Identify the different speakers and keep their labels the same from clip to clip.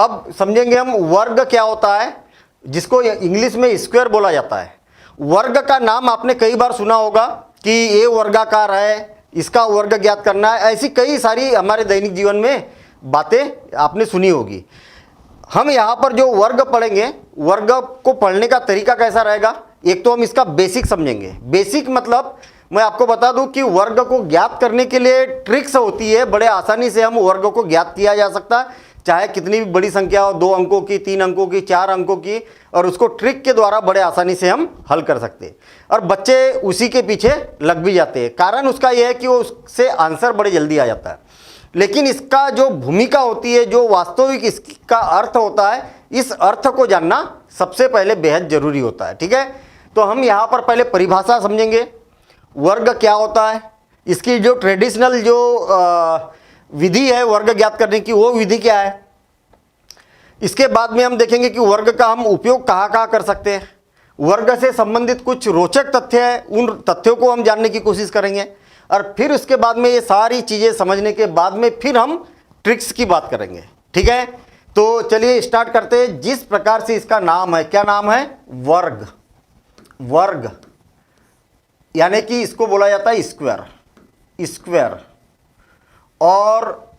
Speaker 1: अब समझेंगे हम वर्ग क्या होता है, जिसको इंग्लिश में स्क्वायर बोला जाता है। वर्ग का नाम आपने कई बार सुना होगा कि ये वर्गाकार है, इसका वर्ग ज्ञात करना है, ऐसी कई सारी हमारे दैनिक जीवन में बातें आपने सुनी होगी। हम यहाँ पर जो वर्ग पढ़ेंगे, वर्ग को पढ़ने का तरीका कैसा रहेगा, एक तो हम इसका बेसिक समझेंगे। बेसिक मतलब मैं आपको बता दूं कि वर्ग को ज्ञात करने के लिए ट्रिक्स होती है, बड़े आसानी से हम वर्ग को ज्ञात किया जा सकता है, चाहे कितनी भी बड़ी संख्या हो, 2 अंकों की, 3 अंकों की, 4 अंकों की, और उसको ट्रिक के द्वारा बड़े आसानी से हम हल कर सकते हैं। और बच्चे उसी के पीछे लग भी जाते हैं। कारण उसका यह है कि वो उससे आंसर बड़े जल्दी आ जाता है। लेकिन इसका जो भूमिका होती है, जो वास्तविक इसका अर्थ होता है, इस अर्थ को जानना सबसे पहले बेहद जरूरी होता है। ठीक है, तो हम यहाँ पर पहले परिभाषा समझेंगे, वर्ग क्या होता है, इसकी जो ट्रेडिशनल जो विधि है वर्ग ज्ञात करने की, वो विधि क्या है। इसके बाद में हम देखेंगे कि वर्ग का हम उपयोग कहाँ कहाँ कर सकते हैं। वर्ग से संबंधित कुछ रोचक तथ्य है, उन तथ्यों को हम जानने की कोशिश करेंगे। और फिर उसके बाद में ये सारी चीज़ें समझने के बाद में फिर हम ट्रिक्स की बात करेंगे। ठीक है, तो चलिए स्टार्ट करते हैं। जिस प्रकार से इसका नाम है, क्या नाम है, वर्ग। वर्ग यानी कि इसको बोला जाता है स्क्वायर, स्क्वायर, और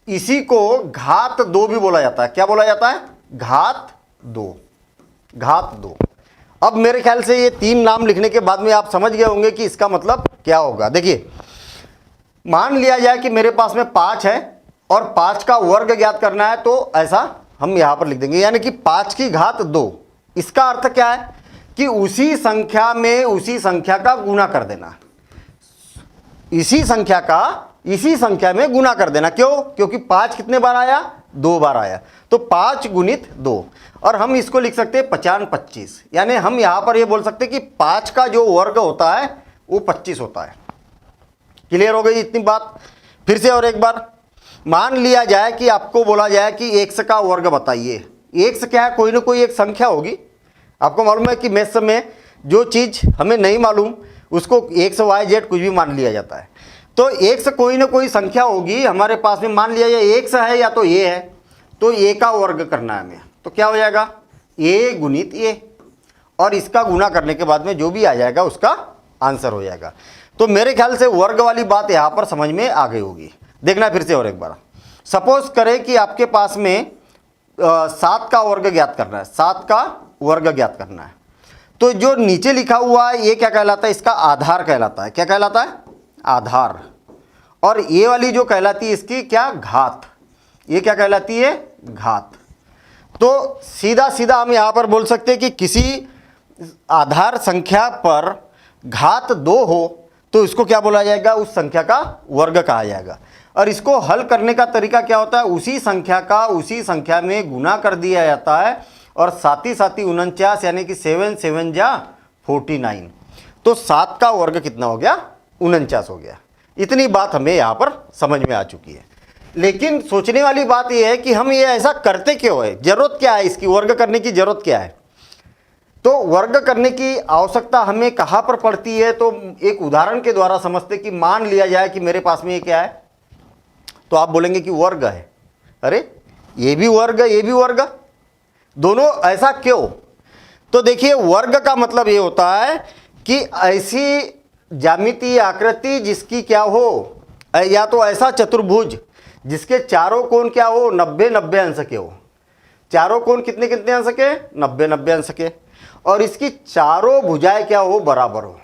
Speaker 1: इसी को घात 2 भी बोला जाता है। क्या बोला जाता है, घात 2, घात 2। अब मेरे ख्याल से ये 3 नाम लिखने के बाद में आप समझ गए होंगे कि इसका मतलब क्या होगा। देखिए, मान लिया जाए कि मेरे पास में 5 है और 5 का वर्ग ज्ञात करना है, तो ऐसा हम यहां पर लिख देंगे, यानी कि 5 की घात 2। इसका अर्थ क्या है कि उसी संख्या में उसी संख्या का गुणा कर देना, इसी संख्या में गुणा कर देना। क्यों, क्योंकि 5 कितने बार आया, 2 बार आया, तो 5 गुणित 2। और हम इसको लिख सकते हैं 50 25, यानी हम यहां पर ये बोल सकते हैं कि 5 का जो वर्ग होता है वो 25 होता है। क्लियर हो गई इतनी बात। फिर से और एक बार, मान लिया जाए कि आपको बोला जाए कि x का वर्ग बताइए। x क्या है, कोई ना कोई एक संख्या होगी। आपको मालूम है कि मैथ्स में जो चीज़ हमें नहीं मालूम उसको x y z कुछ भी मान लिया जाता है। तो x कोई ना कोई संख्या होगी हमारे पास में, मान लिया जाए x है या तो a है, तो a का वर्ग करना है हमें, तो क्या हो जाएगा, a गुणित a, और इसका गुणा करने के बाद में जो भी आ जाएगा उसका आंसर हो जाएगा। तो मेरे ख्याल से वर्ग वाली बात यहाँ पर समझ में आ गई होगी। देखना फिर से और एक बार, सपोज करें कि आपके पास में 7 का वर्ग ज्ञात करना है, 7 का वर्ग ज्ञात करना है, तो जो नीचे लिखा हुआ है ये क्या कहलाता है, इसका आधार कहलाता है। क्या कहलाता है, आधार। और ये वाली जो कहलाती है इसकी क्या, घात। ये क्या कहलाती है, घात। तो सीधा सीधा हम यहाँ पर बोल सकते हैं कि किसी आधार संख्या पर घात 2 हो तो इसको क्या बोला जाएगा, उस संख्या का वर्ग कहा जाएगा। और इसको हल करने का तरीका क्या होता है, उसी संख्या का उसी संख्या में गुना कर दिया जाता है, और साथ ही 49, यानी कि 7 7 जा 49। तो 7 का वर्ग कितना हो गया, 49 हो गया। इतनी बात हमें यहाँ पर समझ में आ चुकी है। लेकिन सोचने वाली बात यह है कि हम ये ऐसा करते क्यों है, जरूरत क्या है इसकी, वर्ग करने की जरूरत क्या है। तो वर्ग करने की आवश्यकता हमें कहाँ पर पड़ती है, तो एक उदाहरण के द्वारा समझते कि मान लिया जाए कि मेरे पास में ये क्या है, तो आप बोलेंगे कि वर्ग है। अरे ये भी वर्ग, ये भी वर्ग, दोनों, ऐसा क्यों। तो देखिए, वर्ग का मतलब ये होता है कि ऐसी ज्यामितीय आकृति जिसकी क्या हो, या तो ऐसा चतुर्भुज जिसके चारों कोण क्या हो, 90 90 अंश के हो। चारों कोण कितने कितने अंश के, 90 90 अंश के, और इसकी चारों भुजाएं क्या हो, बराबर हो।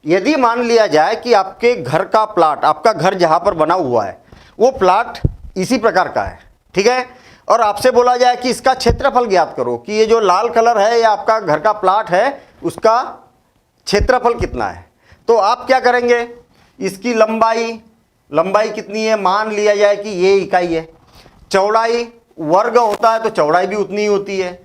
Speaker 1: यदि मान लिया जाए कि आपके घर का प्लाट, आपका घर जहां पर बना हुआ है वो प्लाट इसी प्रकार का है, ठीक है, और आपसे बोला जाए कि इसका क्षेत्रफल ज्ञात करो, कि ये जो लाल कलर है या आपका घर का प्लाट है उसका क्षेत्रफल कितना है, तो आप क्या करेंगे, इसकी लंबाई कितनी है, मान लिया जाए कि ये इकाई है। चौड़ाई, वर्ग होता है तो चौड़ाई भी उतनी ही होती है,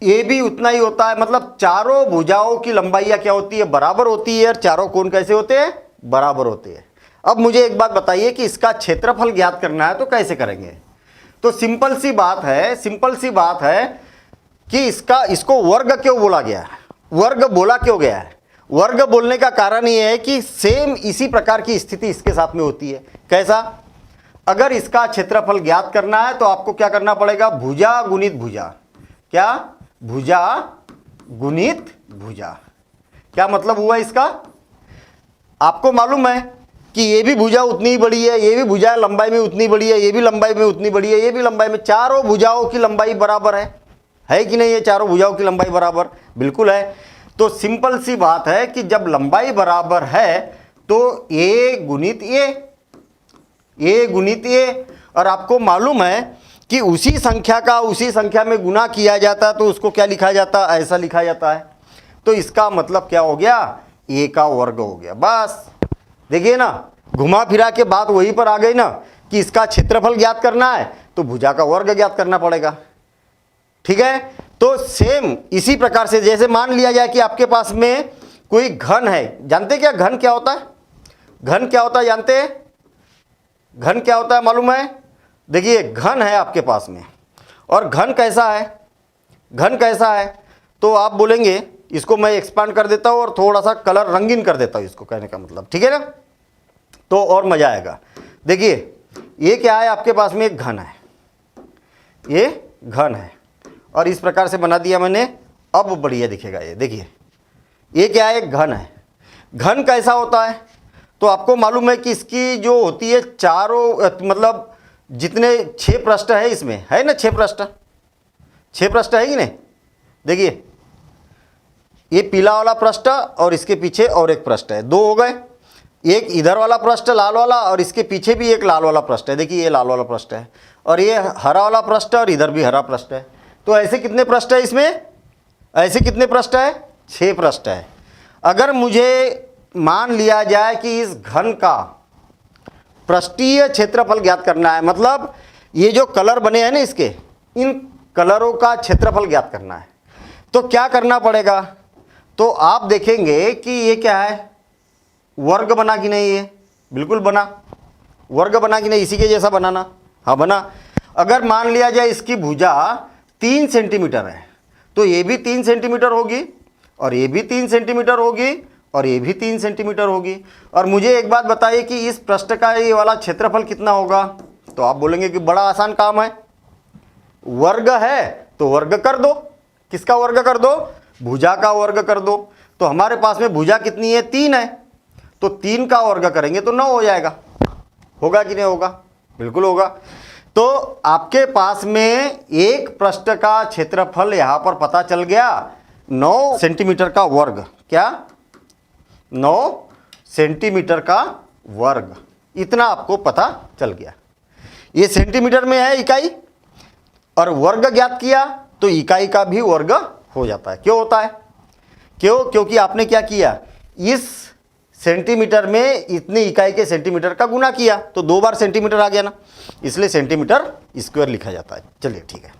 Speaker 1: ये भी उतना ही होता है। मतलब चारों भुजाओं की लंबाइयाँ क्या होती है, बराबर होती है, और चारों कोण कैसे होते हैं, बराबर होते हैं। अब मुझे एक बात बताइए कि इसका क्षेत्रफल ज्ञात करना है तो कैसे करेंगे। तो सिंपल सी बात है कि इसको वर्ग क्यों बोला गया है, वर्ग बोला क्यों गया है। वर्ग बोलने का कारण ये है कि सेम इसी प्रकार की स्थिति इसके साथ में होती है। कैसा, अगर इसका क्षेत्रफल ज्ञात करना है तो आपको क्या करना पड़ेगा, भुजा गुणित भुजा। क्या, भुजा गुणित भुजा। क्या मतलब हुआ इसका, आपको मालूम है कि ये भी भुजा उतनी ही बड़ी है, ये भी भुजा लंबाई में उतनी बड़ी है, ये भी लंबाई में उतनी बड़ी है, ये भी लंबाई में, चारों भुजाओं की लंबाई बराबर है कि नहीं, ये चारों भुजाओं की लंबाई बराबर बिल्कुल है। तो सिंपल सी बात है कि जब लंबाई बराबर है तो ए गुणित ए, और आपको मालूम है कि उसी संख्या का उसी संख्या में गुना किया जाता है तो उसको क्या लिखा जाता है, ऐसा लिखा जाता है। तो इसका मतलब क्या हो गया, ए का वर्ग हो गया। बस देखिए ना, घुमा फिरा के बात वहीं पर आ गई ना कि इसका क्षेत्रफल ज्ञात करना है तो भुजा का वर्ग ज्ञात करना पड़ेगा। ठीक है, तो सेम इसी प्रकार से जैसे मान लिया जाए कि आपके पास में कोई घन है। जानते क्या घन क्या होता है, घन क्या होता है जानते हैं, घन क्या होता है मालूम है। देखिए घन है आपके पास में, और घन कैसा है, घन कैसा है, तो आप बोलेंगे, इसको मैं एक्सपांड कर देता हूँ और थोड़ा सा कलर रंगीन कर देता हूँ इसको, कहने का मतलब, ठीक है ना, तो और मजा आएगा। देखिए ये क्या है, आपके पास में एक घन है, ये घन है, और इस प्रकार से बना दिया मैंने, अब बढ़िया दिखेगा ये। देखिए ये क्या है, एक घन है। घन कैसा होता है, तो आपको मालूम है कि इसकी जो होती है चारों, मतलब जितने 6 पृष्ठ है इसमें, है ना, 6 पृष्ठ, 6 पृष्ठ है कि नहीं। देखिए ये पीला वाला पृष्ठ और इसके पीछे और एक पृष्ठ है, 2 हो गए। एक इधर वाला पृष्ठ लाल वाला, और इसके पीछे भी एक लाल वाला पृष्ठ है। देखिए ये लाल वाला पृष्ठ है, और ये हरा वाला पृष्ठ है, और इधर भी हरा पृष्ठ है। तो ऐसे कितने पृष्ठ है इसमें, ऐसे कितने पृष्ठ है, 6 पृष्ठ है। अगर मुझे मान लिया जाए कि इस घन का पृष्ठीय क्षेत्रफल ज्ञात करना है, मतलब ये जो कलर बने हैं ना इसके, इन कलरों का क्षेत्रफल ज्ञात करना है, तो क्या करना पड़ेगा, तो आप देखेंगे कि ये क्या है, वर्ग बना कि नहीं, ये बिल्कुल बना, वर्ग बना कि नहीं, इसी के जैसा बनाना, हाँ बना। अगर मान लिया जाए इसकी भुजा 3 सेंटीमीटर है तो ये भी 3 सेंटीमीटर होगी, और ये भी 3 सेंटीमीटर होगी, और ये भी 3 सेंटीमीटर होगी। और मुझे एक बात बताइए कि इस पृष्ठ का ये वाला क्षेत्रफल कितना होगा, तो आप बोलेंगे कि बड़ा आसान काम है, वर्ग है तो वर्ग कर दो। किसका वर्ग कर दो, भुजा का वर्ग कर दो। तो हमारे पास में भुजा कितनी है, 3 है, तो 3 का वर्ग करेंगे तो 9 हो जाएगा। होगा कि नहीं होगा, बिल्कुल होगा। तो आपके पास में एक पृष्ठ का क्षेत्रफल यहां पर पता चल गया, 9 सेंटीमीटर का वर्ग। क्या, 9 सेंटीमीटर का वर्ग, इतना आपको पता चल गया। ये सेंटीमीटर में है इकाई, और वर्ग ज्ञात किया तो इकाई का भी वर्ग हो जाता है। क्यों होता है, क्यों, क्योंकि आपने क्या किया, इस सेंटीमीटर में इतनी इकाई के सेंटीमीटर का गुना किया, तो 2 बार सेंटीमीटर आ गया ना, इसलिए सेंटीमीटर स्क्वायर लिखा जाता है। चलिए ठीक है,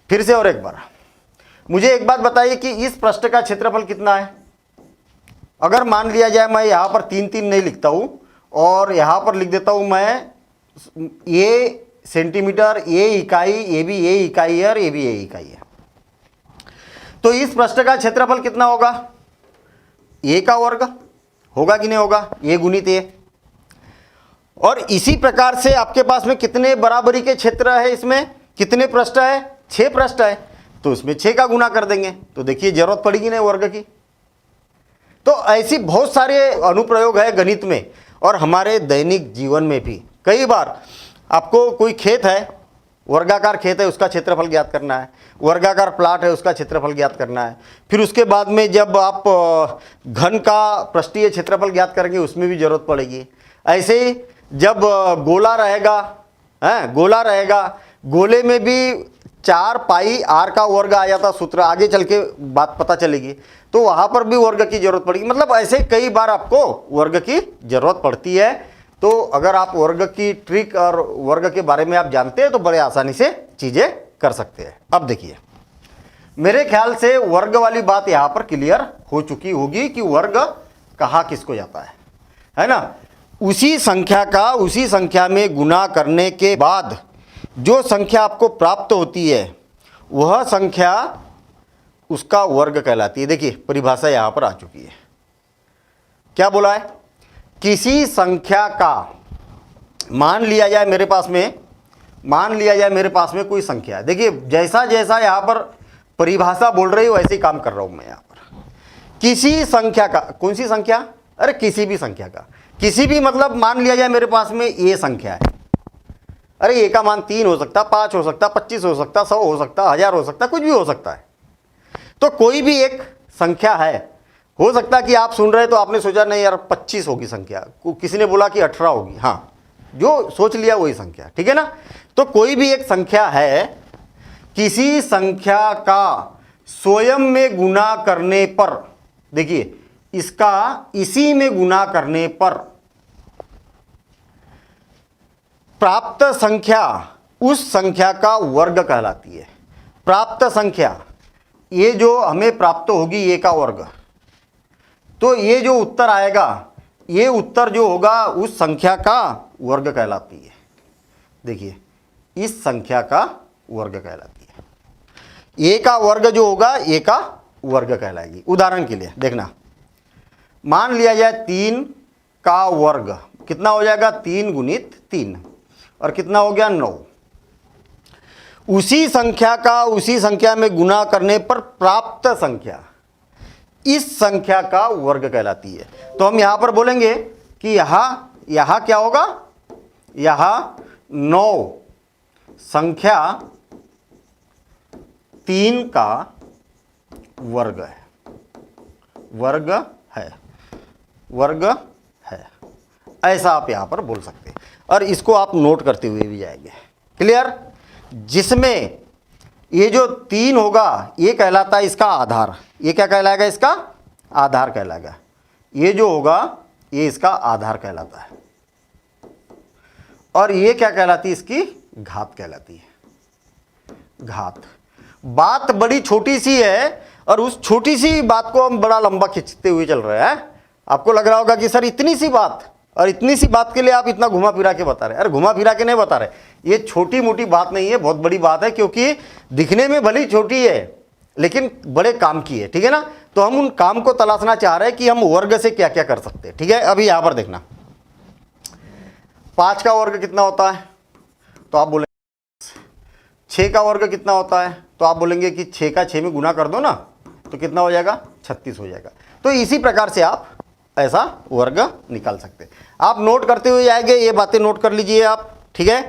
Speaker 1: फिर से और एक बार मुझे एक बात बताइए कि इस पृष्ठ का क्षेत्रफल कितना है। अगर मान लिया जाए मैं यहाँ पर 3 नहीं लिखता हूँ, और यहाँ पर लिख देता हूँ मैं ये सेंटीमीटर, ये इकाई, ये भी ये इकाई है, और ये भी ये इकाई है, तो इस पृष्ठ का क्षेत्रफल कितना होगा, ए का वर्ग होगा कि नहीं होगा, ए गुणित ए। और इसी प्रकार से आपके पास में कितने बराबरी के क्षेत्र है, इसमें कितने पृष्ठ है, 6 पृष्ठ है, तो इसमें 6 का गुना कर देंगे, तो देखिए जरूरत पड़ेगी नहीं वर्ग की। तो ऐसी बहुत सारे अनुप्रयोग है गणित में, और हमारे दैनिक जीवन में भी। कई बार आपको कोई खेत है, वर्गाकार खेत है, उसका क्षेत्रफल ज्ञात करना है, वर्गाकार प्लाट है, उसका क्षेत्रफल ज्ञात करना है। फिर उसके बाद में जब आप घन का पृष्ठीय क्षेत्रफल ज्ञात करेंगे, उसमें भी जरूरत पड़ेगी। ऐसे ही जब गोला रहेगा, गोला रहेगा, गोले में भी 4 पाई r का वर्ग आ जाता सूत्र, आगे चल के बात पता चलेगी, तो वहाँ पर भी वर्ग की जरूरत पड़ेगी। मतलब ऐसे कई बार आपको वर्ग की जरूरत पड़ती है। तो अगर आप वर्ग की ट्रिक और वर्ग के बारे में आप जानते हैं तो बड़े आसानी से चीज़ें कर सकते हैं। अब देखिए, मेरे ख्याल से वर्ग वाली बात यहाँ पर क्लियर हो चुकी होगी कि वर्ग कहाँ किसको जाता है ना। उसी संख्या में गुना करने के बाद जो संख्या आपको प्राप्त होती है वह संख्या उसका वर्ग कहलाती है। देखिए परिभाषा यहाँ पर आ चुकी है। क्या बोला है, किसी संख्या का मान लिया जाए मेरे पास में कोई संख्या है। देखिए जैसा जैसा यहाँ पर परिभाषा बोल रही है वैसे ही काम कर रहा हूँ मैं यहाँ पर। किसी संख्या का, कौन सी संख्या, अरे किसी भी संख्या का, किसी भी मतलब मान लिया जाए मेरे पास में ये संख्या है, अरे ए का मान 3 हो सकता, 5 हो सकता, 25 हो सकता, 100 हो सकता, 1000 हो सकता, कुछ भी हो सकता है। तो कोई भी एक संख्या है, हो सकता कि आप सुन रहे तो आपने सोचा नहीं यार 25 होगी संख्या, किसी ने बोला कि 18 होगी, हाँ जो सोच लिया वही संख्या, ठीक है ना। तो कोई भी एक संख्या है, किसी संख्या का स्वयं में गुना करने पर, देखिए इसका इसी में गुना करने पर प्राप्त संख्या उस संख्या का वर्ग कहलाती है। प्राप्त संख्या, ये जो हमें प्राप्त होगी ये का वर्ग, तो ये जो उत्तर आएगा, ये उत्तर जो होगा उस संख्या का वर्ग कहलाती है। देखिए इस संख्या का वर्ग कहलाती है। ए का वर्ग जो होगा ए का वर्ग कहलाएगी। उदाहरण के लिए देखना, मान लिया जाए 3 का वर्ग कितना हो जाएगा, 3 गुणित 3 और कितना हो गया 9। उसी संख्या का उसी संख्या में गुना करने पर प्राप्त संख्या इस संख्या का वर्ग कहलाती है। तो हम यहां पर बोलेंगे कि यहां क्या होगा, यहां 9 संख्या 3 का वर्ग है, वर्ग है, ऐसा आप यहां पर बोल सकते हैं। और इसको आप नोट करते हुए भी जाएंगे, क्लियर। जिसमें ये जो 3 होगा ये कहलाता है इसका आधार, ये क्या कहलाएगा, इसका आधार कहलाएगा। ये जो होगा ये इसका आधार कहलाता है, और ये क्या कहलाती है, इसकी घात कहलाती है। घात, बात बड़ी छोटी सी है और उस छोटी सी बात को हम बड़ा लंबा खींचते हुए चल रहे हैं। आपको लग रहा होगा कि सर इतनी सी बात, और इतनी सी बात के लिए आप इतना घुमा फिरा के बता रहे हैं। अरे घुमा फिरा के नहीं बता रहे, ये छोटी मोटी बात नहीं है, बहुत बड़ी बात है, क्योंकि दिखने में भली छोटी है लेकिन बड़े काम की है, ठीक है ना। तो हम उन काम को तलाशना चाह रहे हैं कि हम वर्ग से क्या क्या कर सकते हैं, ठीक है। अभी यहां पर देखना, 5 का वर्ग कितना होता है, तो आप बोलेंगे 6 का वर्ग कितना होता है, तो आप बोलेंगे कि 6 का 6 में गुना कर दो ना, तो कितना हो जाएगा, 36 हो जाएगा। तो इसी प्रकार से आप ऐसा वर्ग निकाल सकते हैं। आप नोट करते हुए जाएंगे, ये बातें नोट कर लीजिए आप, ठीक है।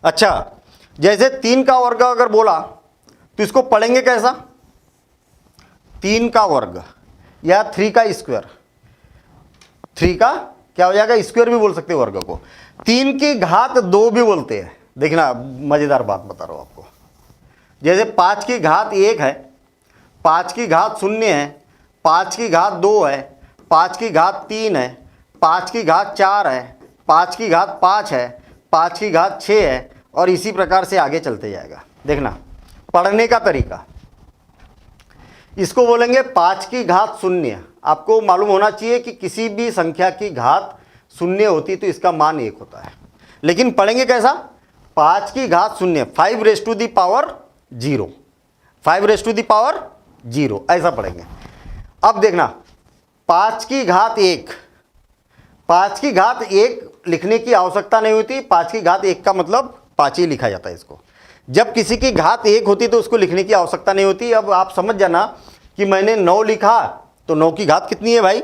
Speaker 1: अच्छा, जैसे 3 का वर्ग अगर बोला तो इसको पढ़ेंगे कैसा, 3 का वर्ग या 3 का स्क्वायर, 3 का क्या हो जाएगा, स्क्वायर भी बोल सकते हैं वर्ग को। 3 की घात 2 भी बोलते हैं। देखना मजेदार बात बता रहा हूं आपको, जैसे 5 की घात 1 है, 5 की घात 0 है, 5 की घात 2 है, 5 की घात 3 है, 5 की घात 4 है, 5 की घात 5 है, 5 की घात 6 है, और इसी प्रकार से आगे चलते जाएगा। देखना पढ़ने का तरीका, इसको बोलेंगे 5 की घात 0। आपको मालूम होना चाहिए कि किसी भी संख्या की घात 0 होती तो इसका मान 1 होता है, लेकिन पढ़ेंगे कैसा, 5 की घात 0, 5 raise to the power 0, 5 raise to the power 0, ऐसा पढ़ेंगे। अब देखना 5 की घात 1, 5 की घात 1 लिखने की आवश्यकता नहीं होती। 5 की घात 1 का मतलब 5 ही लिखा जाता है इसको। जब किसी की घात 1 होती तो उसको लिखने की आवश्यकता नहीं होती। अब आप समझ जाना कि मैंने 9 लिखा तो 9 की घात कितनी है भाई,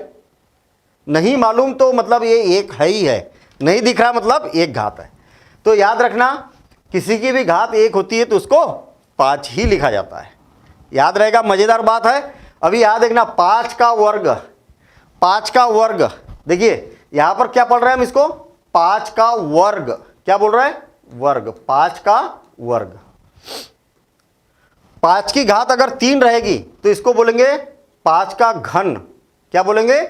Speaker 1: नहीं मालूम तो मतलब ये 1 है ही है, नहीं दिख रहा मतलब 1 घात है। तो याद रखना किसी की भी घात 1 होती है तो उसको 5 ही लिखा जाता है, याद रहेगा। मजेदार बात है। अभी याद देखना 5 का वर्ग, 5 का वर्ग, देखिए यहां पर क्या पढ़ रहे हैं हम इसको, 5 का वर्ग, क्या बोल रहे हैं, वर्ग, 5 का वर्ग। 5 की घात अगर 3 रहेगी तो इसको बोलेंगे 5 का घन, क्या बोलेंगे,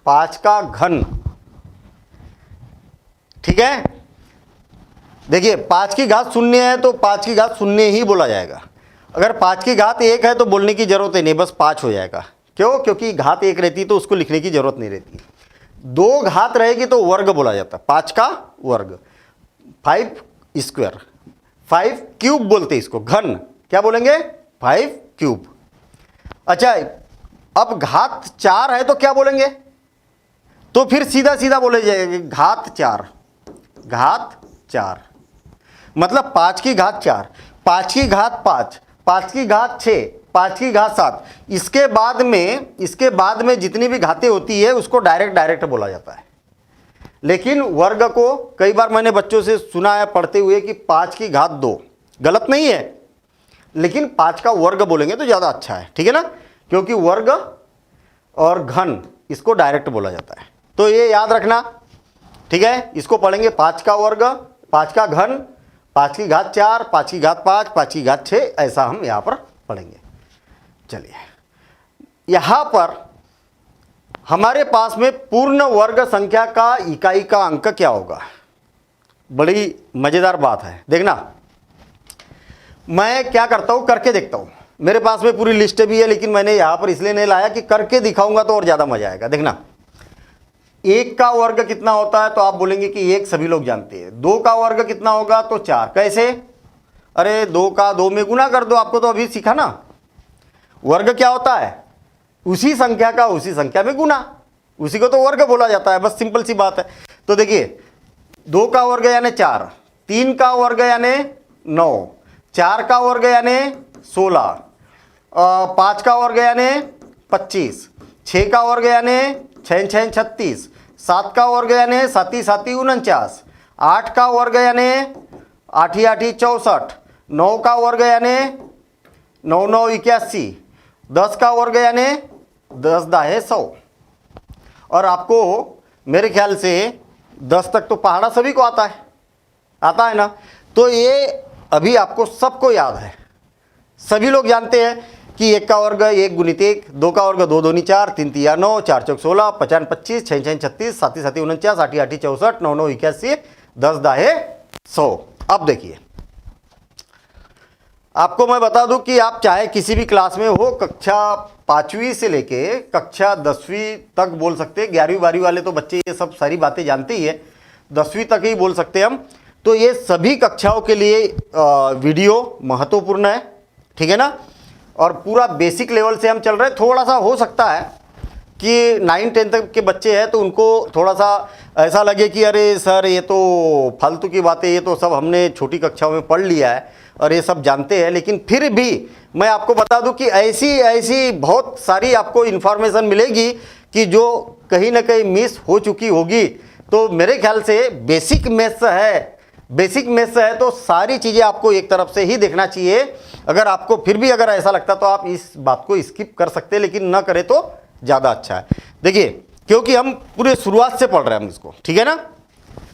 Speaker 1: 5 का घन, ठीक है। देखिए 5 की घात 0 है तो 5 की घात 0 ही बोला जाएगा। अगर 5 की घात 1 है तो बोलने की जरूरत ही नहीं, बस 5 हो जाएगा। क्यों, क्योंकि घात 1 रहती तो उसको लिखने की जरूरत नहीं रहती। 2 घात रहेगी तो वर्ग बोला जाता है, 5 का वर्ग, 5 स्क्वायर, 5 क्यूब बोलते इसको, घन क्या बोलेंगे, 5 क्यूब। अच्छा अब घात 4 है तो क्या बोलेंगे, तो फिर सीधा सीधा बोले जाएंगे घात 4, घात 4, मतलब 5 की घात 4, 5 की घात 5, 5 की घात 6, 5 की घात 7। इसके बाद में जितनी भी घातें होती है उसको डायरेक्ट बोला जाता है। लेकिन वर्ग को कई बार मैंने बच्चों से सुना है पढ़ते हुए कि 5 की घात 2, गलत नहीं है, लेकिन 5 का वर्ग बोलेंगे तो ज़्यादा अच्छा है, ठीक है ना, क्योंकि वर्ग और घन इसको डायरेक्ट बोला जाता है। तो ये याद रखना, ठीक है। इसको पढ़ेंगे 5 का वर्ग, 5 का घन, 5 की घात 4, 5 की घात 5, 5 की घात 6, ऐसा हम यहाँ पर पढ़ेंगे। चलिए, यहाँ पर हमारे पास में पूर्ण वर्ग संख्या का इकाई का अंक क्या होगा? बड़ी मज़ेदार बात है, देखना। मैं क्या करता हूँ, करके देखता हूँ। मेरे पास में पूरी लिस्ट भी है, लेकिन मैंने यहाँ पर इसलिए नहीं लाया कि करके दिखाऊंगा तो और ज़्यादा मज़ा आएगा। देखना, 1 का वर्ग कितना होता है, तो आप बोलेंगे कि 1 सभी लोग जानते हैं। 2 का वर्ग कितना होगा, तो 4। कैसे? अरे 2 का 2 में गुना कर दो, आपको तो अभी सीखा ना। वर्ग क्या होता है? उसी संख्या का उसी संख्या में गुना, उसी को तो वर्ग बोला जाता है, बस सिंपल सी बात है। तो देखिए, 2 का वर्ग यानी 4, 3 का वर्ग यानी 9, 4 का वर्ग यानी 16, 5 का वर्ग यानी 25, 6 का वर्ग यानी 6 6 36, 7 का वर्ग यानी 7 7 49, 8 का वर्ग यानी 8 8 64, 9 का वर्ग यानी 9 9 81, 10 का वर्ग यानी 10 10 100। और आपको मेरे ख्याल से 10 तक तो पहाड़ा सभी को आता है ना। तो ये अभी आपको सबको याद है, सभी लोग जानते हैं कि 1 का वर्ग 1 गुणित 1, 2 का वर्ग 2 2 4, 3 3 9, 4 4 16, 5 25, 6 6 36, 7 7 49, 8 8 64, 9 9 81, 10 10 100। अब देखिए, आपको मैं बता दूं कि आप चाहे किसी भी क्लास में हो, कक्षा 5वीं से लेके कक्षा 10वीं तक बोल सकते हैं। 11वीं 12वीं वाले तो बच्चे ये सब सारी बातें जानते ही है, 10वीं तक ही बोल सकते हैं हम। तो ये सभी कक्षाओं के लिए वीडियो महत्वपूर्ण है, ठीक है ना। और पूरा बेसिक लेवल से हम चल रहे हैं। थोड़ा सा हो सकता है कि 9 10 तक के बच्चे हैं तो उनको थोड़ा सा ऐसा लगे कि अरे सर ये तो फालतू की बातें, ये तो सब हमने छोटी कक्षाओं में पढ़ लिया है और ये सब जानते हैं। लेकिन फिर भी मैं आपको बता दूं कि ऐसी बहुत सारी आपको इन्फॉर्मेशन मिलेगी कि जो कहीं ना कहीं मिस हो चुकी होगी। तो मेरे ख्याल से बेसिक मैथ्स है तो सारी चीज़ें आपको एक तरफ से ही देखना चाहिए। अगर आपको फिर भी अगर ऐसा लगता तो आप इस बात को स्किप कर सकते हैं, लेकिन ना करें तो ज़्यादा अच्छा है। देखिए, क्योंकि हम पूरे शुरुआत से पढ़ रहे हैं हम इसको, ठीक है ना।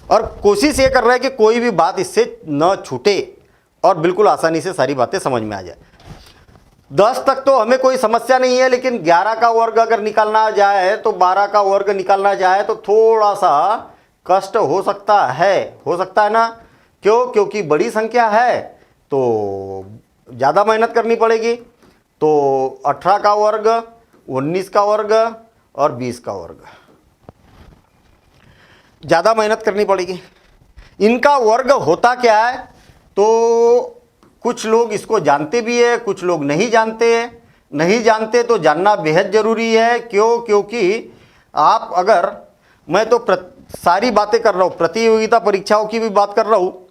Speaker 1: और कोशिश ये कर रहे हैं कि कोई भी बात इससे न छूटे और बिल्कुल आसानी से सारी बातें समझ में आ जाए। 10 तक तो हमें कोई समस्या नहीं है, लेकिन 11 का वर्ग अगर निकालना जाए तो 12 का वर्ग निकालना जाए तो थोड़ा सा कष्ट हो सकता है ना। क्यों? क्योंकि बड़ी संख्या है तो ज़्यादा मेहनत करनी पड़ेगी। तो 18 का वर्ग, 19 का वर्ग और 20 का वर्ग, ज़्यादा मेहनत करनी पड़ेगी। इनका वर्ग होता क्या है, तो कुछ लोग इसको जानते भी है, कुछ लोग नहीं जानते तो जानना बेहद ज़रूरी है। क्यों? क्योंकि आप अगर, मैं तो सारी बातें कर रहा हूँ, प्रतियोगिता परीक्षाओं की भी बात कर रहा हूँ,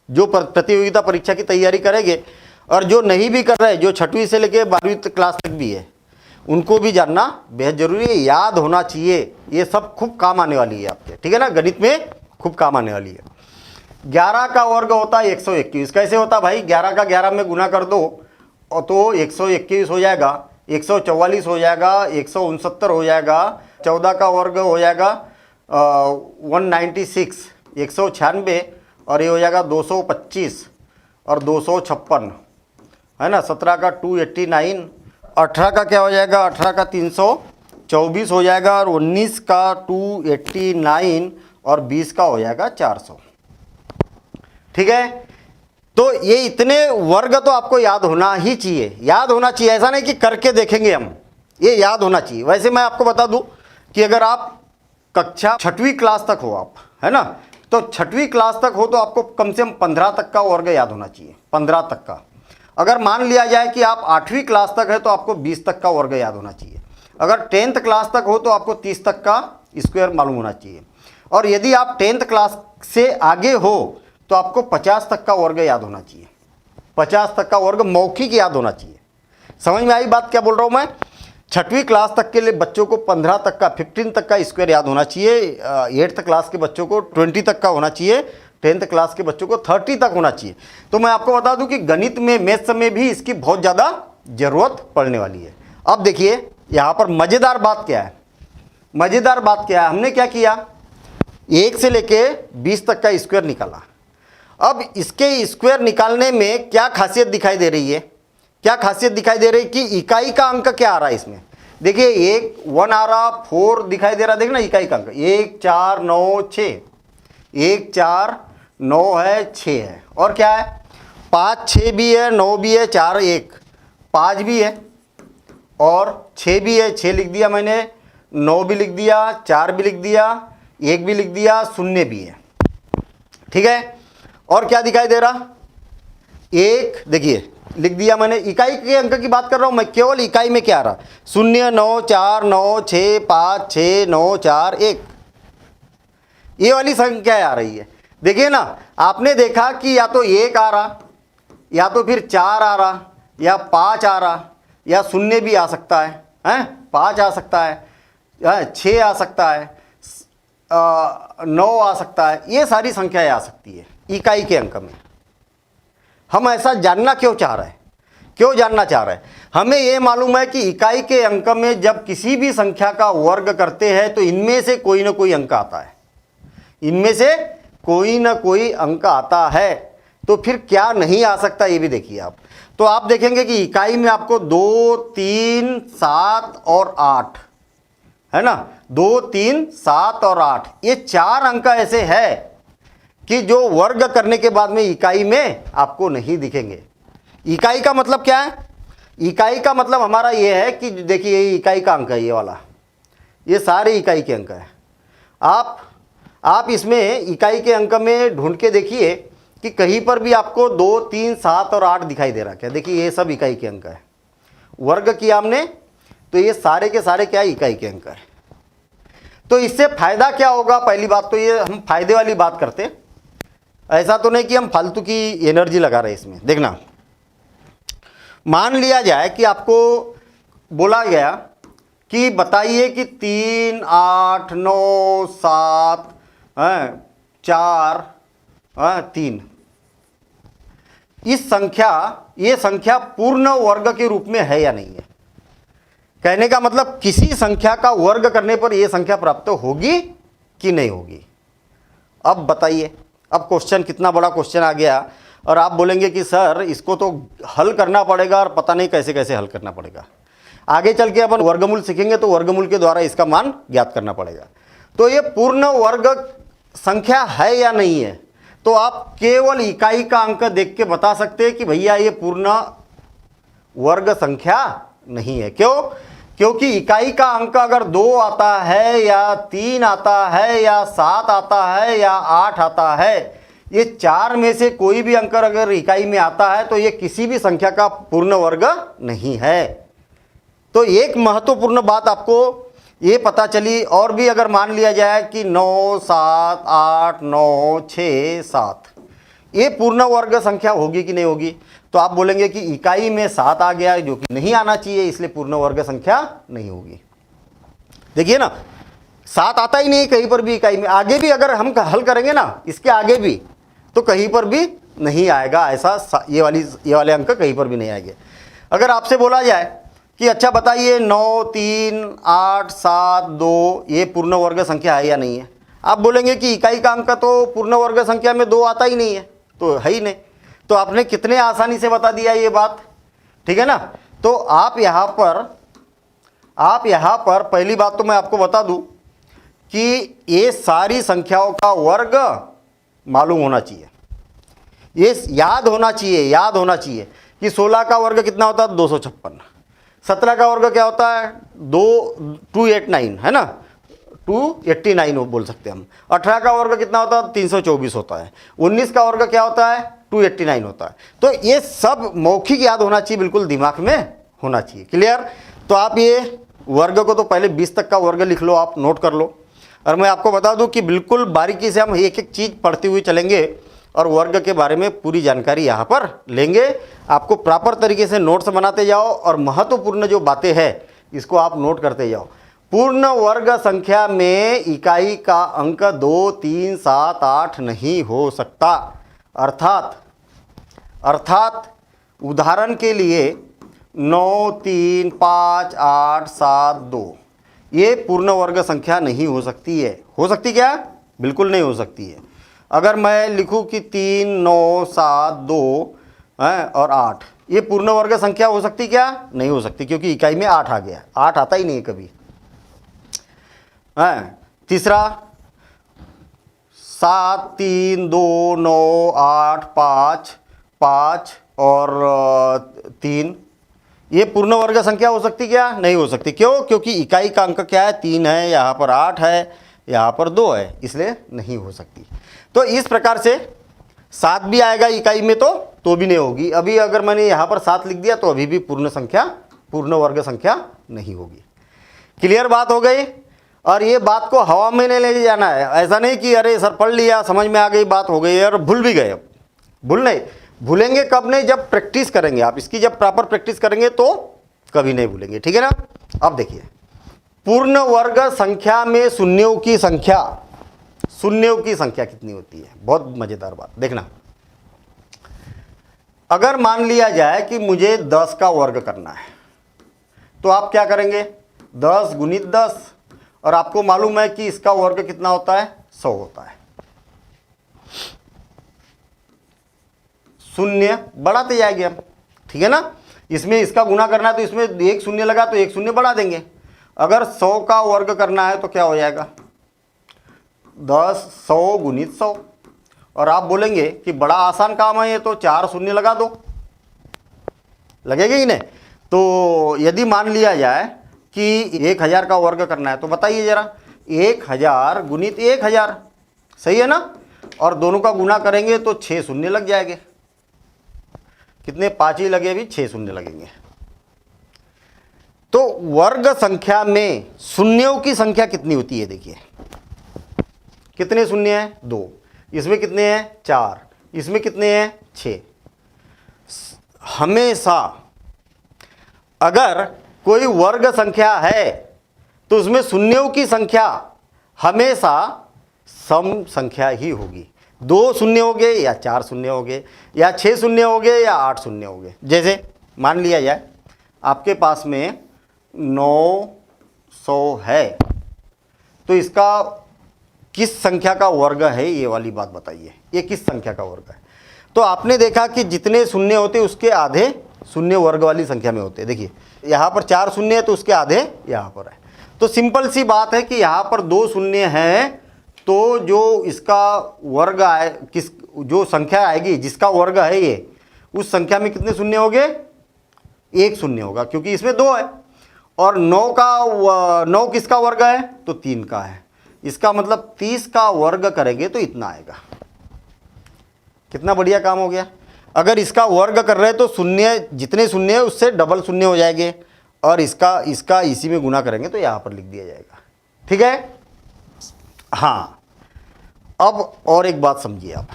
Speaker 1: जो प्रतियोगिता परीक्षा की तैयारी करेंगे और जो नहीं भी कर रहे, जो 6वीं से लेकर 12वीं क्लास तक भी है, उनको भी जानना बेहद ज़रूरी है, याद होना चाहिए। ये सब खूब काम आने वाली है आपके, ठीक है ना, गणित में खूब काम आने वाली है। 11 का वर्ग होता है 121। कैसे होता भाई? 11 का 11 में गुना कर दो और तो 121 हो जाएगा, 144 हो जाएगा, 169 हो जाएगा। 14 का वर्ग हो जाएगा 196, 196, और ये हो जाएगा 225 और 256, है ना। 17 का 289, 18 का क्या हो जाएगा, 18 का 324 हो जाएगा, और 19 का 289 और 20 का हो जाएगा 400, ठीक है। तो ये इतने वर्ग तो आपको याद होना ही चाहिए, ऐसा नहीं कि करके देखेंगे हम, ये याद होना चाहिए। वैसे मैं आपको बता दूं कि अगर आप कक्षा 6वीं क्लास तक हो आप, है ना, तो 6वीं क्लास तक हो तो आपको कम से कम 15 तक का वर्ग याद होना चाहिए, 15 तक का। अगर मान लिया जाए कि आप 8वीं क्लास तक है तो आपको 20 तक का वर्ग याद होना चाहिए। अगर 10th क्लास तक हो तो आपको 30 तक का स्क्वायर मालूम होना चाहिए। और यदि आप 10th क्लास से आगे हो तो आपको 50 तक का वर्ग याद होना चाहिए। 50 तक का वर्ग मौखिक याद होना चाहिए। समझ में आई बात क्या बोल रहा हूँ मैं? 6वीं क्लास तक के लिए बच्चों को 15 तक का 15 तक का स्क्वायर याद होना चाहिए। 8th क्लास के बच्चों को 20 तक का होना चाहिए। 10th क्लास के बच्चों को 30 तक होना चाहिए। तो मैं आपको बता दूं कि गणित में, मैथ्स में भी इसकी बहुत ज़्यादा ज़रूरत पड़ने वाली है। अब देखिए यहाँ पर मज़ेदार बात क्या है। मज़ेदार बात क्या है, हमने क्या किया, 1 से लेके 20 तक का स्क्वायर निकाला। अब इसके स्क्वायर निकालने में क्या खासियत दिखाई दे रही है? क्या खासियत दिखाई दे रही है कि इकाई का अंक क्या आ रहा है इसमें। देखिए 1 आ रहा, 4 दिखाई दे रहा, देखना इकाई का अंक 1 4 9 6, 1 4 9 है, 6 है, और क्या है 5 6 भी है, 9 भी है, 4 1 5 भी है और 6 भी है। 6 लिख दिया मैंने, 9 भी लिख दिया, 4 भी लिख दिया, 1 भी लिख दिया, 0 भी है। ठीक है, और क्या दिखाई दे रहा, 1 देखिए लिख दिया मैंने। इकाई के अंक की बात कर रहा हूं मैं, केवल इकाई में क्या आ रहा, 0 9 4 9 6 5 6 9 4 1, ये वाली संख्या आ रही है। देखिए ना, आपने देखा कि या तो 1 आ रहा, या तो फिर 4 आ रहा, या 5 आ रहा, या 0 भी आ सकता है, 5 आ सकता है, 6 आ सकता है, 9 आ सकता है, ये सारी संख्याएं आ सकती है इकाई के अंक में। हम ऐसा जानना क्यों चाह रहे हैं? क्यों जानना चाह रहे हैं? हमें यह मालूम है कि इकाई के अंक में जब किसी भी संख्या का वर्ग करते हैं तो इनमें से कोई ना कोई अंक आता है, इनमें से कोई ना कोई अंक आता है। तो फिर क्या नहीं आ सकता ये भी देखिए आप। तो आप देखेंगे कि इकाई में आपको 2 3 7 और 8 है ना, 2 3 7 और 8, ये 4 अंक ऐसे है कि जो वर्ग करने के बाद में इकाई में आपको नहीं दिखेंगे। इकाई का मतलब क्या है? इकाई का मतलब हमारा ये है कि देखिए ये इकाई का अंक है, ये वाला, ये सारे इकाई के अंक है। आप इसमें इकाई के अंक में ढूंढ के देखिए कि कहीं पर भी आपको 2 3 7 और 8 दिखाई दे रहा क्या? देखिए ये सब इकाई के अंक है। वर्ग किया हमने तो ये सारे के सारे क्या इकाई के अंक है। तो इससे फायदा क्या होगा? पहली बात तो ये हम फायदे वाली बात करते, ऐसा तो नहीं कि हम फालतू की एनर्जी लगा रहे इसमें। देखना, मान लिया जाए कि आपको बोला गया कि बताइए कि 3 8 9 7 4 3, इस संख्या, ये संख्या पूर्ण वर्ग के रूप में है या नहीं है। कहने का मतलब किसी संख्या का वर्ग करने पर यह संख्या प्राप्त होगी कि नहीं होगी। अब बताइए, अब क्वेश्चन कितना बड़ा क्वेश्चन आ गया और आप बोलेंगे कि सर इसको तो हल करना पड़ेगा और पता नहीं कैसे कैसे हल करना पड़ेगा। आगे चल के अपन वर्गमूल सीखेंगे तो वर्गमूल के द्वारा इसका मान ज्ञात करना पड़ेगा। तो ये पूर्ण वर्ग संख्या है या नहीं है, तो आप केवल इकाई का अंक देख के बता सकते हैं कि भैया ये पूर्ण वर्ग संख्या नहीं है। क्यों? क्योंकि इकाई का अंक अगर 2 आता है या 3 आता है या 7 आता है या 8 आता है, ये 4 में से कोई भी अंक अगर इकाई में आता है तो ये किसी भी संख्या का पूर्ण वर्ग नहीं है। तो एक महत्वपूर्ण बात आपको ये पता चली। और भी अगर मान लिया जाए कि 9 7 8 9 6 7, ये पूर्ण वर्ग संख्या होगी कि नहीं होगी, तो आप बोलेंगे कि इकाई में 7 आ गया जो कि नहीं आना चाहिए, इसलिए पूर्ण वर्ग संख्या नहीं होगी। देखिए ना, 7 आता ही नहीं कहीं पर भी इकाई में। आगे भी अगर हम हल करेंगे ना, इसके आगे भी, तो कहीं पर भी नहीं आएगा ऐसा, ये वाले अंक कहीं पर भी नहीं आएंगे। अगर आपसे बोला जाए कि अच्छा बताइए 9 3 8 7 2 ये पूर्ण वर्ग संख्या है या नहीं है, आप बोलेंगे कि इकाई का अंक तो पूर्ण वर्ग संख्या में 2 आता ही नहीं है, तो है ही नहीं। तो आपने कितने आसानी से बता दिया ये बात, ठीक है ना। तो आप यहाँ पर पहली बात तो मैं आपको बता दूं कि ये सारी संख्याओं का वर्ग मालूम होना चाहिए, ये याद होना चाहिए कि 16 का वर्ग कितना होता है 256, 17 का वर्ग क्या होता है 289 है ना, 289 बोल सकते हैं हम। 18 का वर्ग कितना होता है 324 होता है। 19 का वर्ग क्या होता है 289 होता है। तो ये सब मौखिक याद होना चाहिए, बिल्कुल दिमाग में होना चाहिए। क्लियर? तो आप ये वर्ग को तो पहले 20 तक का वर्ग लिख लो, आप नोट कर लो। और मैं आपको बता दूं कि बिल्कुल बारीकी से हम एक एक चीज़ पढ़ते हुए चलेंगे और वर्ग के बारे में पूरी जानकारी यहाँ पर लेंगे। आपको प्रॉपर तरीके से नोट्स बनाते जाओ और महत्वपूर्ण जो बातें हैं इसको आप नोट करते जाओ। पूर्ण वर्ग संख्या में इकाई का अंक 2, 3, 7, 8 नहीं हो सकता। अर्थात उदाहरण के लिए 9, 3, 5, 8, 7, 2 ये पूर्ण वर्ग संख्या नहीं हो सकती है। हो सकती क्या? बिल्कुल नहीं हो सकती है। अगर मैं लिखूं कि 3, 9, 7, 2 और 8 ये पूर्ण वर्ग संख्या हो सकती क्या? नहीं हो सकती, क्योंकि इकाई में 8 आ गया। 8 आता ही नहीं कभी। तीसरा 7, 3, 2, 9, 8, 5 और 3 ये पूर्ण वर्ग संख्या हो सकती क्या? नहीं हो सकती। क्यों? क्योंकि इकाई का अंक क्या है? 3 है, यहाँ पर 8 है, यहाँ पर 2 है, इसलिए नहीं हो सकती। तो इस प्रकार से 7 भी आएगा इकाई में तो भी नहीं होगी। अभी अगर मैंने यहाँ पर 7 लिख दिया तो अभी भी पूर्ण वर्ग संख्या नहीं होगी। क्लियर बात हो गई? और ये बात को हवा में नहीं ले जाना है। ऐसा नहीं कि अरे सर पढ़ लिया, समझ में आ गई, बात हो गई और भूल भी गए। अब भूलेंगे कब? नहीं, जब प्रैक्टिस करेंगे आप इसकी। जब प्रॉपर प्रैक्टिस करेंगे तो कभी नहीं भूलेंगे। ठीक है ना? अब देखिए, पूर्ण वर्ग संख्या में शून्यों की संख्या कितनी होती है? बहुत मजेदार बात देखना। अगर मान लिया जाए कि मुझे 10 का वर्ग करना है तो आप क्या करेंगे? 10 गुणित 10, और आपको मालूम है कि इसका वर्ग कितना होता है? 100 होता है। शून्य बढ़ाते जाएंगे हम। ठीक है ना? इसमें इसका गुना करना है तो इसमें एक शून्य लगा तो एक शून्य बढ़ा देंगे। अगर 100 का वर्ग करना है तो क्या हो जाएगा? 10 100 गुणित 100। और आप बोलेंगे कि बड़ा आसान काम है ये, तो 4 शून्य लगा दो, लगेगा ही नहीं। तो यदि मान लिया जाए कि 1000 का वर्ग करना है तो बताइए जरा, 1000 गुणित 1000, सही है ना? और दोनों का गुना करेंगे तो 6 शून्य लग जाएंगे। कितने? 5 ही लगे, अभी 6 शून्य लगेंगे। तो वर्ग संख्या में शून्यों की संख्या कितनी होती है? देखिए कितने शून्य हैं? 2। इसमें कितने हैं? 4। इसमें कितने हैं? 6। हमेशा अगर कोई वर्ग संख्या है तो उसमें शून्यों की संख्या हमेशा सम संख्या ही होगी। 2 शून्य हो गए या 4 शून्य हो गए या 6 शून्य हो गए या 8 शून्य हो गए। जैसे मान लिया जाए आपके पास में 900 है तो इसका किस संख्या का वर्ग है? ये वाली बात बताइए, ये किस संख्या का वर्ग है? तो आपने देखा कि जितने शून्य होते उसके आधे शून्य वर्ग वाली संख्या में होते। देखिए यहाँ पर 4 शून्य है तो उसके आधे यहाँ पर है। तो सिंपल सी बात है कि यहाँ पर 2 शून्य है तो जो इसका वर्ग आए, जो संख्या आएगी जिसका वर्ग है ये, उस संख्या में कितने शून्य हो गए? 1 शून्य होगा, क्योंकि इसमें 2 है। और 9 किसका वर्ग है? तो 3 का है। इसका मतलब 30 का वर्ग करेंगे तो इतना आएगा। कितना बढ़िया काम हो गया। अगर इसका वर्ग कर रहे हैं तो शून्य, जितने शून्य है उससे डबल शून्य हो जाएंगे, और इसका इसी में गुना करेंगे तो यहाँ पर लिख दिया जाएगा। ठीक है? हाँ, अब और एक बात समझिए आप।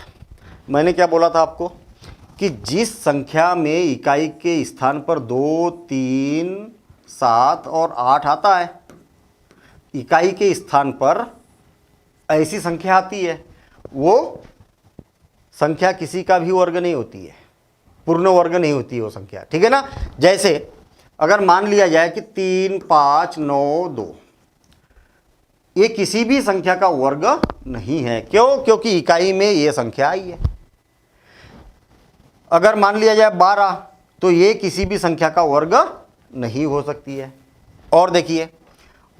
Speaker 1: मैंने क्या बोला था आपको कि जिस संख्या में इकाई के स्थान पर 2, 3, 7 और 8 आता है, इकाई के स्थान पर ऐसी संख्या आती है, वो संख्या किसी का भी वर्ग नहीं होती है, पूर्ण वर्ग नहीं होती है वो संख्या। ठीक है ना? जैसे अगर मान लिया जाए कि 3, 5, 9, 2 ये किसी भी संख्या का वर्ग नहीं है। क्यों? क्योंकि इकाई में ये संख्या आई है। अगर मान लिया जाए 12 तो ये किसी भी संख्या का वर्ग नहीं हो सकती है। और देखिए,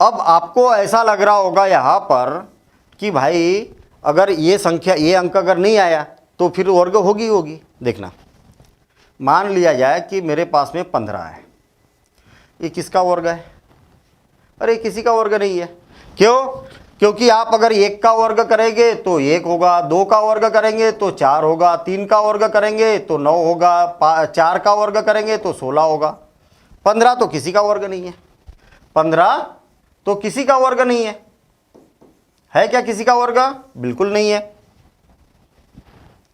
Speaker 1: अब आपको ऐसा लग रहा होगा यहाँ पर कि भाई अगर ये संख्या, ये अंक अगर नहीं आया तो फिर वर्ग होगी। देखना, मान लिया जाए कि मेरे पास में 15 है, ये किसका वर्ग है? अरे किसी का वर्ग नहीं है। क्यों? क्योंकि आप अगर 1 का वर्ग करेंगे तो 1 होगा, 2 का वर्ग करेंगे तो 4 होगा, 3 का वर्ग करेंगे तो 9 होगा, 4 का वर्ग करेंगे तो 16 होगा। 15 तो किसी का वर्ग नहीं है। 15 तो किसी का वर्ग नहीं है। है क्या किसी का वर्ग? बिल्कुल नहीं है।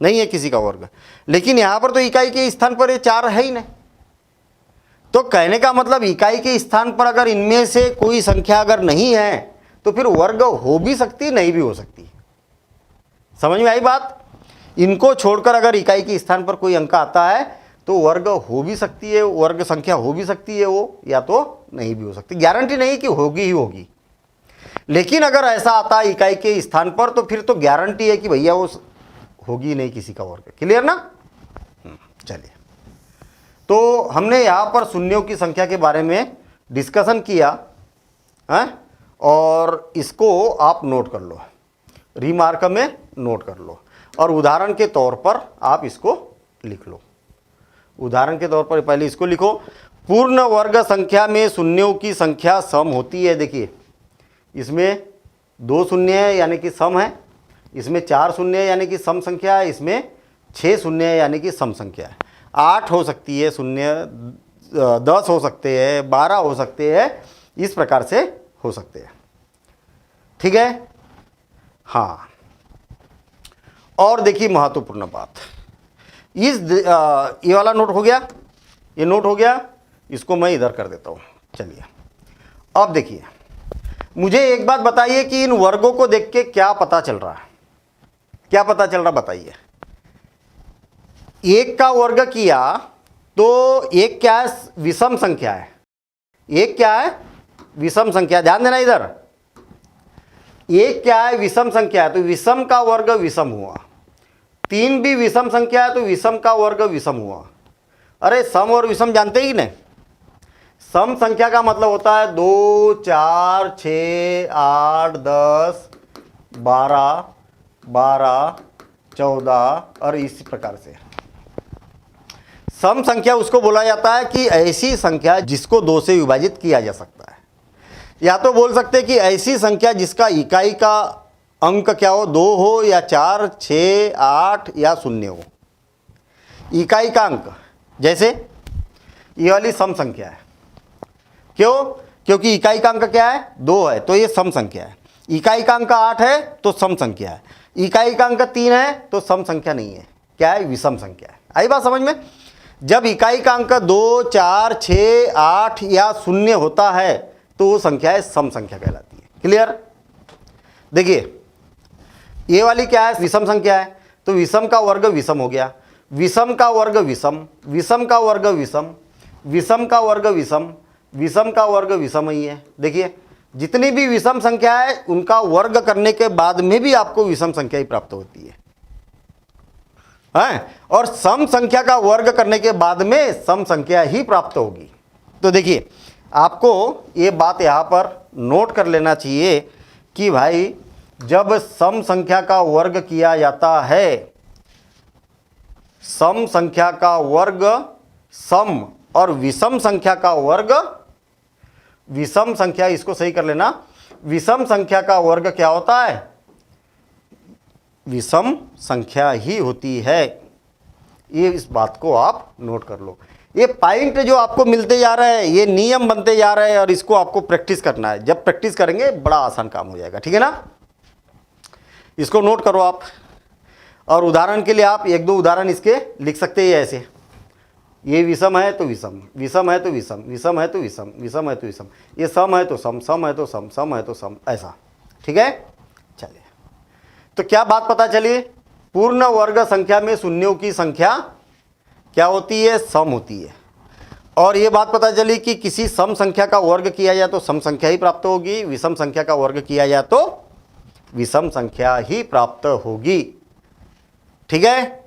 Speaker 1: नहीं है किसी का वर्ग। लेकिन यहाँ पर तो इकाई के स्थान पर ये 4 है ही नहीं। तो कहने का मतलब इकाई के स्थान पर अगर इनमें से कोई संख्या अगर नहीं है तो फिर वर्ग हो भी सकती, नहीं भी हो सकती। समझ में आई बात? इनको छोड़कर अगर इकाई के स्थान पर कोई अंक आता है तो वर्ग हो भी सकती है, वर्ग संख्या हो भी सकती है वो, या तो नहीं भी हो सकती। गारंटी नहीं कि होगी ही होगी। लेकिन अगर ऐसा आता है इकाई के स्थान पर तो फिर तो गारंटी है कि भैया वो होगी नहीं किसी का वर्ग। क्लियर ना? चलिए, तो हमने यहाँ पर शून्यों की संख्या के बारे में डिस्कशन किया है, और इसको आप नोट कर लो, रिमार्क में नोट कर लो, और उदाहरण के तौर पर आप इसको लिख लो। उदाहरण के तौर पर पहले इसको लिखो, पूर्ण वर्ग संख्या में शून्यों की संख्या सम होती है। देखिए, इसमें 2 शून्य है यानी कि सम है, इसमें 4 शून्य है यानी कि सम संख्या है, इसमें 6 शून्य है यानी कि सम संख्या है। 8 हो सकती है शून्य, 10 हो सकते हैं, 12 हो सकते हैं, इस प्रकार से हो सकते हैं। ठीक है? हाँ, और देखिए महत्वपूर्ण बात, ये वाला नोट हो गया, ये नोट हो गया, इसको मैं इधर कर देता हूँ। चलिए, अब देखिए, मुझे एक बात बताइए कि इन वर्गों को देख के क्या पता चल रहा है? क्या पता चल रहा बताइए? 1 का वर्ग किया तो 1 क्या है? विषम संख्या है। 1 क्या है? विषम संख्या। ध्यान देना इधर, 1 क्या है? विषम संख्या है, तो विषम का वर्ग विषम हुआ। 3 भी विषम संख्या है तो विषम का वर्ग विषम हुआ। अरे सम और विषम जानते ही नहीं? सम संख्या का मतलब होता है 2, 4, 6, 8, 10, 12, 12, 14 और इसी प्रकार से। सम संख्या उसको बोला जाता है कि ऐसी संख्या जिसको 2 से विभाजित किया जा सकता है, या तो बोल सकते हैं कि ऐसी संख्या जिसका इकाई का अंक क्या हो, 2 हो या 4, 6, 8 या 0 हो। इकाई का अंक, जैसे ये वाली सम संख्या है। क्यों? क्योंकि इकाई का अंक क्या है? 2 है, तो ये सम संख्या है। इकाई का अंक 8 है तो सम संख्या है। इकाई का अंक 3 है तो सम संख्या नहीं है, क्या है? विषम संख्या है। आई बात समझ में? जब इकाई का अंक 2, 4, 6, 8 या 0 होता है तो वो संख्या सम संख्या कहलाती है। क्लियर? देखिए, ये वाली क्या है? विषम संख्या है, तो विषम का वर्ग विषम हो गया, विषम का वर्ग विषम, विषम का वर्ग विषम, विषम का वर्ग विषम, विषम का वर्ग विषम ही है। देखिए, जितनी भी विषम संख्या है उनका वर्ग करने के बाद में भी आपको विषम संख्या ही प्राप्त होती है, और सम संख्या का वर्ग करने के बाद में सम संख्या ही प्राप्त होगी। तो देखिए, आपको ये बात यहाँ पर नोट कर लेना चाहिए कि भाई जब सम संख्या का वर्ग किया जाता है, सम संख्या का वर्ग सम और विषम संख्या का वर्ग विषम संख्या, इसको सही कर लेना, विषम संख्या का वर्ग क्या होता है? विषम संख्या ही होती है। ये इस बात को आप नोट कर लो। ये पॉइंट जो आपको मिलते जा रहे हैं, ये नियम बनते जा रहे हैं, और इसको आपको प्रैक्टिस करना है। जब प्रैक्टिस करेंगे बड़ा आसान काम हो जाएगा। ठीक है ना? इसको नोट करो आप, और उदाहरण के लिए आप 1-2 उदाहरण इसके लिख सकते हैं ऐसे। ये विषम है तो विषम, विषम है तो विषम, विषम है तो विषम, विषम है तो विषम, ये सम है तो सम, सम है तो सम, सम है तो सम, ऐसा। ठीक है? चलिए, तो क्या बात पता चली? पूर्ण वर्ग संख्या में शून्यों की संख्या क्या होती है? सम होती है। और ये बात पता चली कि किसी सम संख्या का वर्ग किया जाए तो सम संख्या ही प्राप्त होगी, विषम संख्या का वर्ग किया जाए तो विषम संख्या ही प्राप्त होगी। ठीक है?